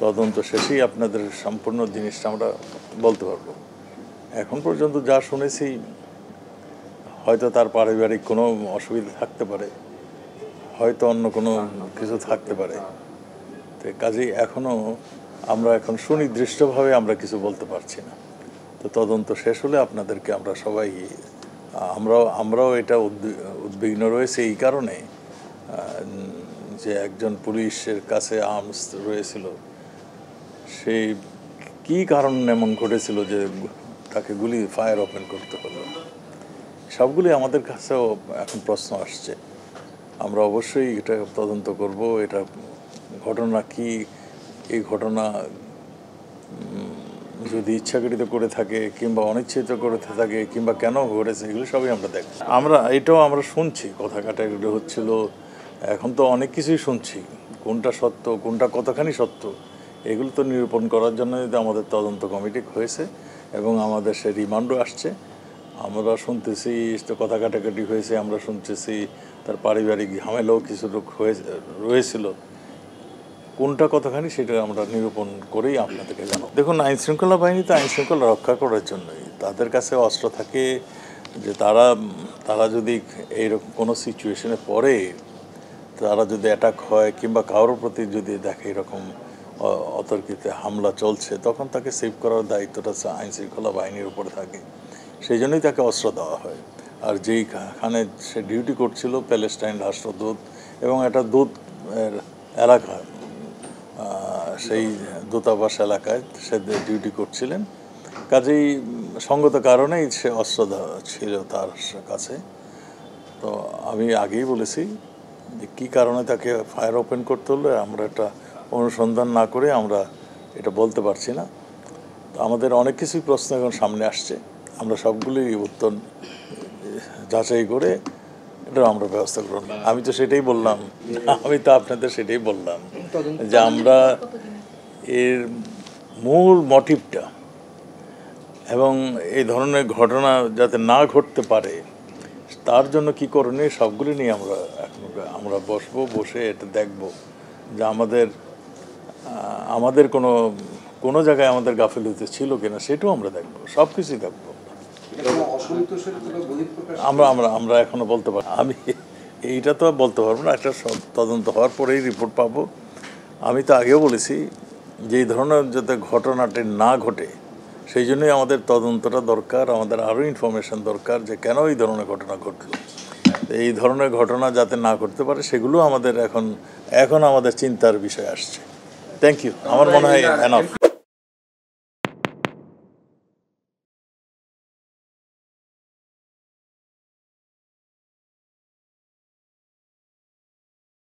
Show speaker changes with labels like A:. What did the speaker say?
A: তদন্ত শেষেই আপনাদের সম্পূর্ণ জিনিসটা আমরা বলতে পারবো। এখন পর্যন্ত যা শুনেছি হয়তো তার পারিবারিক কোনো অসুবিধা থাকতে পারে, হয়তো অন্য কোনো কিছু থাকতে পারে। তো কাজেই এখনও আমরা সুনির্দিষ্টভাবে আমরা কিছু বলতে পারছি না। তো তদন্ত শেষ হলে আপনাদেরকে আমরা সবাই আমরাও এটা উদ্বিগ্ন রয়েছে এই কারণে যে একজন পুলিশের কাছে আর্মস রয়েছিল, সেই কি কারণ এমন ঘটেছিল যে তাকে ফায়ার ওপেন করতে হলো, সবগুলি আমাদের কাছেও এখন প্রশ্ন আসছে। আমরা অবশ্যই এটা তদন্ত করব। এটা ঘটনা কি, এই ঘটনা যদি ইচ্ছাকৃত করে থাকে কিংবা অনিচ্ছিত করে থাকে কিংবা কেন ঘটেছে, এগুলো সবই আমরা দেখব। এটাও আমরা শুনছি, কথা কাটাকাটি হচ্ছিল, এখন তো অনেক কিছুই শুনছি, কোনটা সত্য কোনটা কতখানি সত্য এগুলো তো নিরূপণ করার জন্য আমাদের তদন্ত কমিটি হয়েছে এবং আমাদের সে রিমান্ডও আসছে। আমরা শুনতেছি তো কথা কাটাকাটি হয়েছে, আমরা শুনতেছি তার পারিবারিক ঝামেলাও কিছু রয়েছিল, কোনটা কতখানি সেটা আমরা নিরূপণ করেই আপনাদেরকে জানাবো। দেখুন, আইনশৃঙ্খলা বাহিনী তো আইনশৃঙ্খলা রক্ষা করার জন্যই, তাদের কাছে অস্ত্র থাকে যে তারা যদি এইরকম কোনো সিচুয়েশনে পড়ে, তারা যদি অ্যাটাক হয় কিংবা কারোর প্রতি যদি দেখে এরকম অতর্কিত হামলা চলছে, তখন তাকে সেভ করার দায়িত্বটা আইনশৃঙ্খলা বাহিনীর উপরে থাকে। সেই জন্যই তাকে অস্ত্র দেওয়া হয়। আর যেইখানে সে ডিউটি করছিল প্যালেস্টাইন রাষ্ট্রদূত এবং একটা দূত এলাকা, সেই দূতাবাস এলাকায় সে ডিউটি করছিলেন, কাজেই সঙ্গত কারণেই সে অস্ত্র ছিল তার কাছে। তো আমি আগেই বলেছি যে কী কারণে তাকে ফায়ার ওপেন করতে হলো আমরা এটা অনুসন্ধান না করে আমরা এটা বলতে পারছি না। তো আমাদের অনেক কিছুই প্রশ্ন এখন সামনে আসছে, আমরা সবগুলি উত্তর যাচাই করে এটা আমরা ব্যবস্থা করব। আমি তো সেটাই বললাম, আপনাদের সেটাই বললাম যে আমরা এর মূল মোটিভটা এবং এই ধরনের ঘটনা যাতে না ঘটতে পারে তার জন্য কী করণীয় সবগুলি নিয়ে আমরা বসে এটা দেখব যে আমাদের কোনো জায়গায় আমাদের গাফিলতি ছিল কিনা সেটাও আমরা দেখব, সব কিছুই দেখব। আমরা এখনো বলতে পারি, আমি এইটা তো বলতে পারবো না, একটা তদন্ত হওয়ার পরেই রিপোর্ট পাবো। আমি তো আগেও বলেছি যে এই ধরনের যাতে ঘটনাটি না ঘটে সেই জন্যই আমাদের তদন্তটা দরকার, আমাদের আরও ইনফরমেশন দরকার যে কেন এই ধরনের ঘটনা ঘটলো। এই ধরনের ঘটনা যাতে না ঘটতে পারে সেগুলো আমাদের এখন আমাদের চিন্তার বিষয় আসছে। থ্যাংক ইউ, আমার মনে হয় এনাফ।